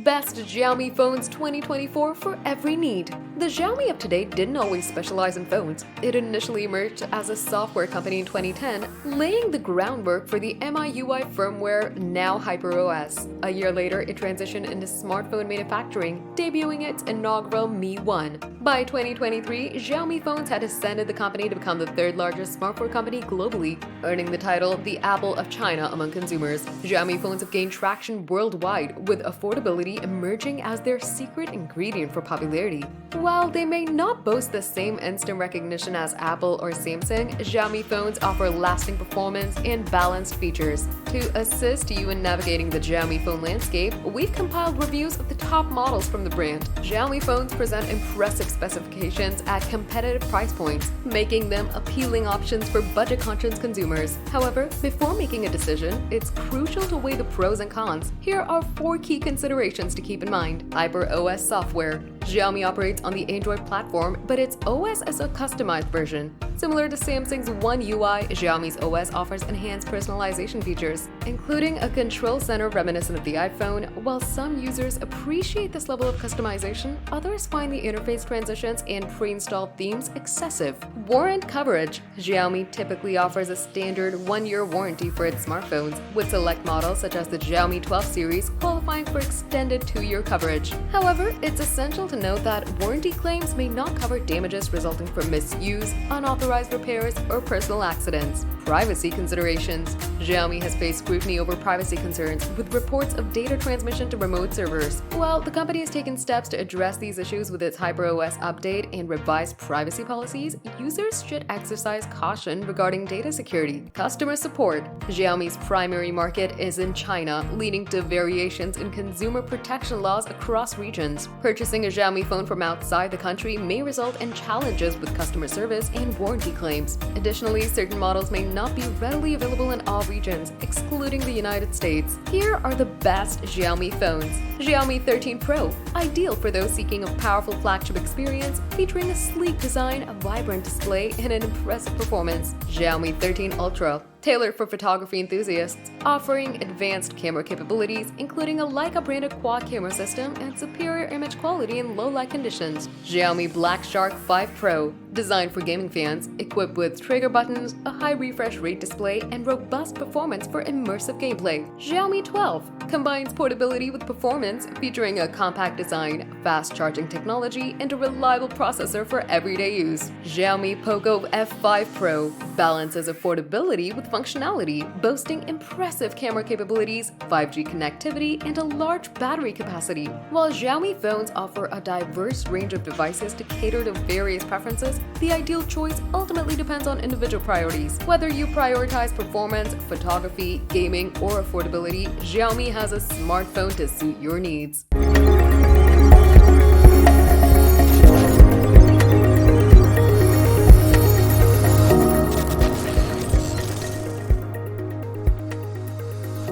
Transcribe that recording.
Best Xiaomi Phones 2024 for every need. The Xiaomi of today didn't always specialize in phones. It initially emerged as a software company in 2010, laying the groundwork for the MIUI firmware, now HyperOS. A year later, it transitioned into smartphone manufacturing, debuting its inaugural Mi 1. By 2023, Xiaomi phones had ascended the company to become the third largest smartphone company globally, earning the title the Apple of China among consumers. Xiaomi phones have gained traction worldwide, with affordability emerging as their secret ingredient for popularity. While they may not boast the same instant recognition as Apple or Samsung, Xiaomi phones offer lasting performance and balanced features. To assist you in navigating the Xiaomi phone landscape, we've compiled reviews of the top models from the brand. Xiaomi phones present impressive specifications at competitive price points, making them appealing options for budget-conscious consumers. However, before making a decision, it's crucial to weigh the pros and cons. Here are 4 key considerations to keep in mind. HyperOS software. Xiaomi operates on the Android platform, but its OS is a customized version. Similar to Samsung's One UI, Xiaomi's OS offers enhanced personalization features, including a control center reminiscent of the iPhone. While some users appreciate this level of customization, others find the interface transitions and pre-installed themes excessive. Warrant coverage. Xiaomi typically offers a standard 1-year warranty for its smartphones, with select models such as the Xiaomi 12 series qualifying for extended 2-year coverage. However, it's essential to note that warranty claims may not cover damages resulting from misuse, unauthorized repairs, or personal accidents. Privacy considerations. Xiaomi has faced scrutiny over privacy concerns, with reports of data transmission to remote servers. While the company has taken steps to address these issues with its HyperOS update and revised privacy policies, users should exercise caution regarding data security. Customer support. Xiaomi's primary market is in China, leading to variations in consumer protection laws across regions. Purchasing a Xiaomi phone from outside the country may result in challenges with customer service and warranty claims. Additionally, certain models may not be readily available in all regions, excluding the United States. Here are the best Xiaomi phones. Xiaomi 13 Pro, ideal for those seeking a powerful flagship experience, featuring a sleek design, a vibrant display, and an impressive performance. Xiaomi 13 Ultra, tailored for photography enthusiasts, offering advanced camera capabilities, including a Leica-branded quad camera system and superior image quality in low-light conditions. Xiaomi Black Shark 5 Pro, designed for gaming fans, equipped with trigger buttons, a high refresh rate display, and robust performance for immersive gameplay. Xiaomi 12 combines portability with performance, featuring a compact design, fast charging technology, and a reliable processor for everyday use. Xiaomi Poco F5 Pro balances affordability with functionality, boasting impressive camera capabilities, 5G connectivity, and a large battery capacity. While Xiaomi phones offer a diverse range of devices to cater to various preferences, the ideal choice ultimately depends on individual priorities. Whether you prioritize performance, photography, gaming, or affordability, Xiaomi has a smartphone to suit your needs.